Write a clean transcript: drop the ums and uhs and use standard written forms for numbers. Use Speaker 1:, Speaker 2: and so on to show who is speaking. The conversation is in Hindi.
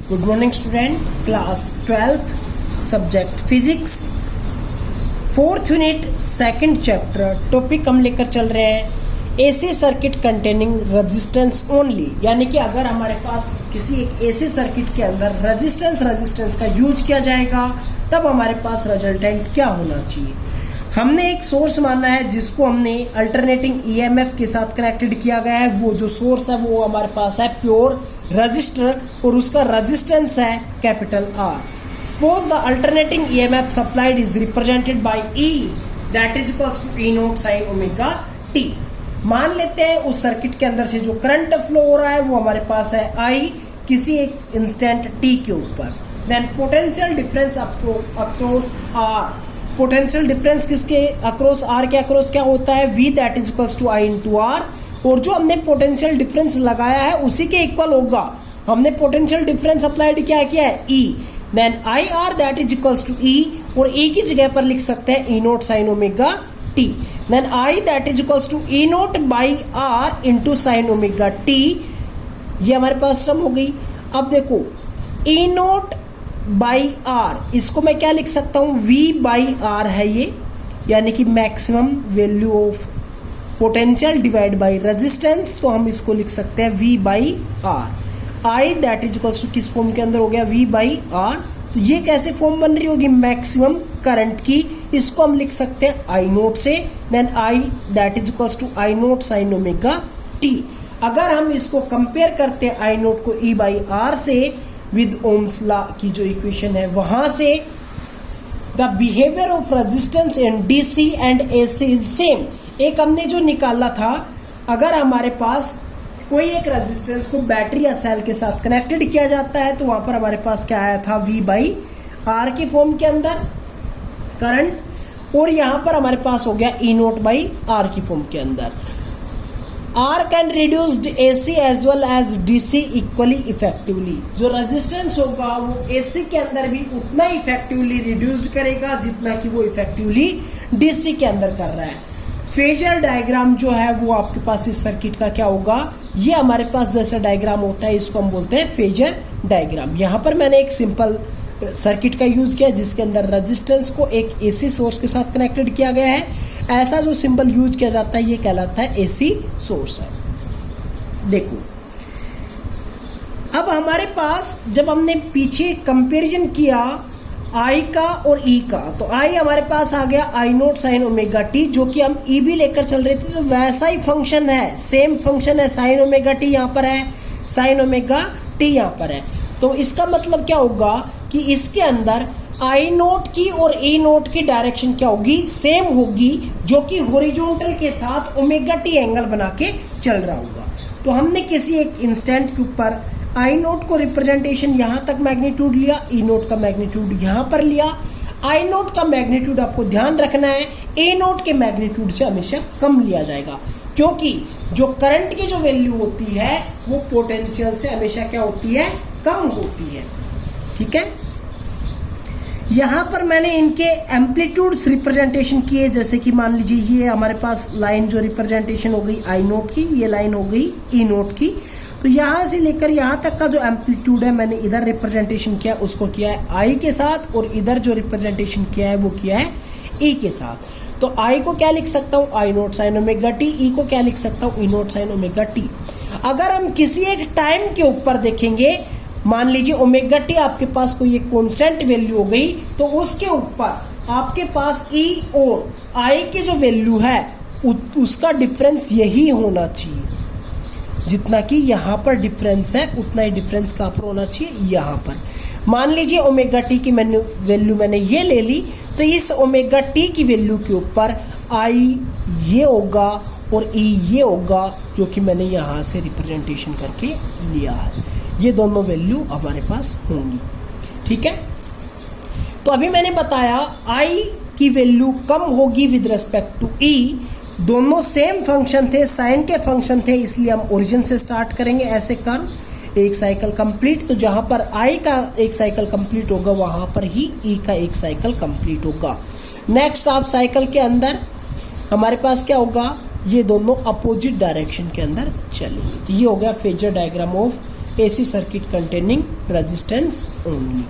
Speaker 1: Good morning student, class 12th subject physics, 4th unit second chapter. Topic हम लेकर चल रहे हैं AC circuit containing resistance only, यानी कि अगर हमारे पास किसी एक एसी सर्किट के अंदर रेजिस्टेंस का यूज किया जाएगा तब हमारे पास रिजल्टेंट क्या होना चाहिए। हमने एक सोर्स माना है जिसको हमने अल्टरनेटिंग ईएमएफ के साथ कनेक्टेड किया गया है। वो जो सोर्स है वो हमारे पास है प्योर रजिस्टर और उसका रेजिस्टेंस है capital R. Suppose the alternating EMF supplied is represented by E that is equals to E note sine omega T. मान लेते हैं उस सर्किट के अंदर से जो करंट फ्लो हो रहा है वो हमारे पास है आई किसी एक इंस्टेंट टी के ऊपर। Then potential difference across R, potential difference किसके अक्रॉस आर के अक्रॉस क्या होता है V that is equals to I into R, और जो हमने पोटेंशियल डिफरेंस लगाया है उसी के इक्वल होगा। हमने पोटेंशियल डिफरेंस अप्लाइड क्या किया है E, then I R that is equals to E, और ई की जगह पर लिख सकते हैं E note sine omega t. Then I that is equals to E nought by R into sine omega t, ये हमारे पास टर्म हो गई। अब देखो ई नोट बाई आर, इसको मैं क्या लिख सकता हूँ V बाई आर है ये, यानी कि maximum value of potential divide by resistance, तो हम इसको लिख सकते हैं V by R. I that is equals to किस फॉर्म के अंदर हो गया V बाई आर, तो ये कैसे फॉर्म बन रही होगी मैक्सिमम करंट की, इसको हम लिख सकते हैं आई नोट से। Then I that is equals to I naught sine omega T. अगर हम इसको कंपेयर करते हैं आई नोट को E बाई आर से विद ओम्स लॉ की जो इक्वेशन है वहां से, the behaviour of resistance in DC and AC is same. एक हमने जो निकाला था, अगर हमारे पास कोई एक रेजिस्टेंस को बैटरी या सेल के साथ कनेक्टेड किया जाता है तो वहां पर हमारे पास क्या आया था V बाई आर के फॉर्म के अंदर करंट, और यहां पर हमारे पास हो गया E नोट बाई आर की फॉर्म के अंदर। R can reduce AC as well as DC equally effectively। जो रेजिस्टेंस होगा वो AC के अंदर भी उतना इफेक्टिवली रिड्यूस्ड करेगा जितना कि वो इफेक्टिवली DC के अंदर कर रहा है। फेजर डायग्राम जो है वो आपके पास इस सर्किट का क्या होगा, ये हमारे पास जैसा डायग्राम होता है इसको हम बोलते हैं फेजर डायग्राम। यहाँ पर मैंने एक सिंपल सर्किट का यूज किया जिसके अंदर रेजिस्टेंस को एक AC सोर्स के साथ कनेक्टेड किया गया है। ऐसा जो सिंबल यूज किया जाता है ये कहलाता है एसी सोर्स है। देखो अब हमारे पास जब हमने पीछे कंपैरिजन किया आई का और ई का, तो आई हमारे पास आ गया आई नोट साइन ओमेगा टी, जो कि हम ई भी लेकर चल रहे थे, तो वैसा ही फंक्शन है, सेम फंक्शन है। साइन ओमेगा टी यहाँ पर है, साइन ओमेगा टी यहाँ पर है, तो इसका मतलब क्या होगा कि इसके अंदर आई नोट की और ई नोट की डायरेक्शन क्या होगी, सेम होगी, जो कि हॉरिजॉन्टल के साथ ओमेगा टी एंगल बना के चल रहा होगा। तो हमने किसी एक इंस्टेंट के ऊपर आई नोट को रिप्रेजेंटेशन यहाँ तक मैग्नीट्यूड लिया, ई नोट का मैग्नीट्यूड यहाँ पर लिया। आई नोट का मैग्नीट्यूड आपको ध्यान रखना है ए नोट के मैग्नीट्यूड से हमेशा कम लिया जाएगा, क्योंकि जो करंट की जो वैल्यू होती है वो पोटेंशियल से हमेशा क्या होती है, कम होती है। ठीक है, यहाँ पर मैंने इनके एम्पलीट्यूड्स रिप्रेजेंटेशन किए, जैसे कि मान लीजिए ये हमारे पास लाइन जो रिप्रेजेंटेशन हो गई आई नोट की, ये लाइन हो गई ई नोट की, तो यहाँ से लेकर यहाँ तक का जो एम्पलीट्यूड है मैंने इधर रिप्रेजेंटेशन किया उसको किया है आई के साथ, और इधर जो रिप्रेजेंटेशन किया है वो किया है ई के साथ। तो आई को क्या लिख सकता हूँ, आई नोट साइन ओमेगा टी, ई को क्या लिख सकता हूँ, ई नोट साइन ओमेगा टी। अगर हम किसी एक टाइम के ऊपर देखेंगे, मान लीजिए ओमेगा टी आपके पास कोई एक कांस्टेंट वैल्यू हो गई, तो उसके ऊपर आपके पास ई और आई की जो वैल्यू है उसका डिफरेंस यही होना चाहिए, जितना कि यहाँ पर डिफरेंस है उतना ही डिफरेंस कहाँ पर होना चाहिए, यहाँ पर। मान लीजिए ओमेगा टी की वैल्यू मैंने ये ले ली, तो इस ओमेगा टी की वैल्यू के ऊपर आई ये होगा और ई ये होगा, जो कि मैंने यहाँ से रिप्रेजेंटेशन करके लिया है। ये दोनों वैल्यू हमारे पास होंगी। ठीक है, तो अभी मैंने बताया आई की वैल्यू कम होगी विद रिस्पेक्ट टू ई, दोनों सेम फंक्शन थे, साइन के फंक्शन थे, इसलिए हम ओरिजिन से स्टार्ट करेंगे ऐसे कर्व, एक साइकिल कंप्लीट। तो जहां पर आई का एक साइकिल कंप्लीट होगा वहां पर ही ई का एक साइकिल कंप्लीट होगा। नेक्स्ट आप साइकिल के अंदर हमारे पास क्या होगा, ये दोनों अपोजिट डायरेक्शन के अंदर चलेंगे। तो ये हो गया phasor diagram of AC circuit containing resistance only.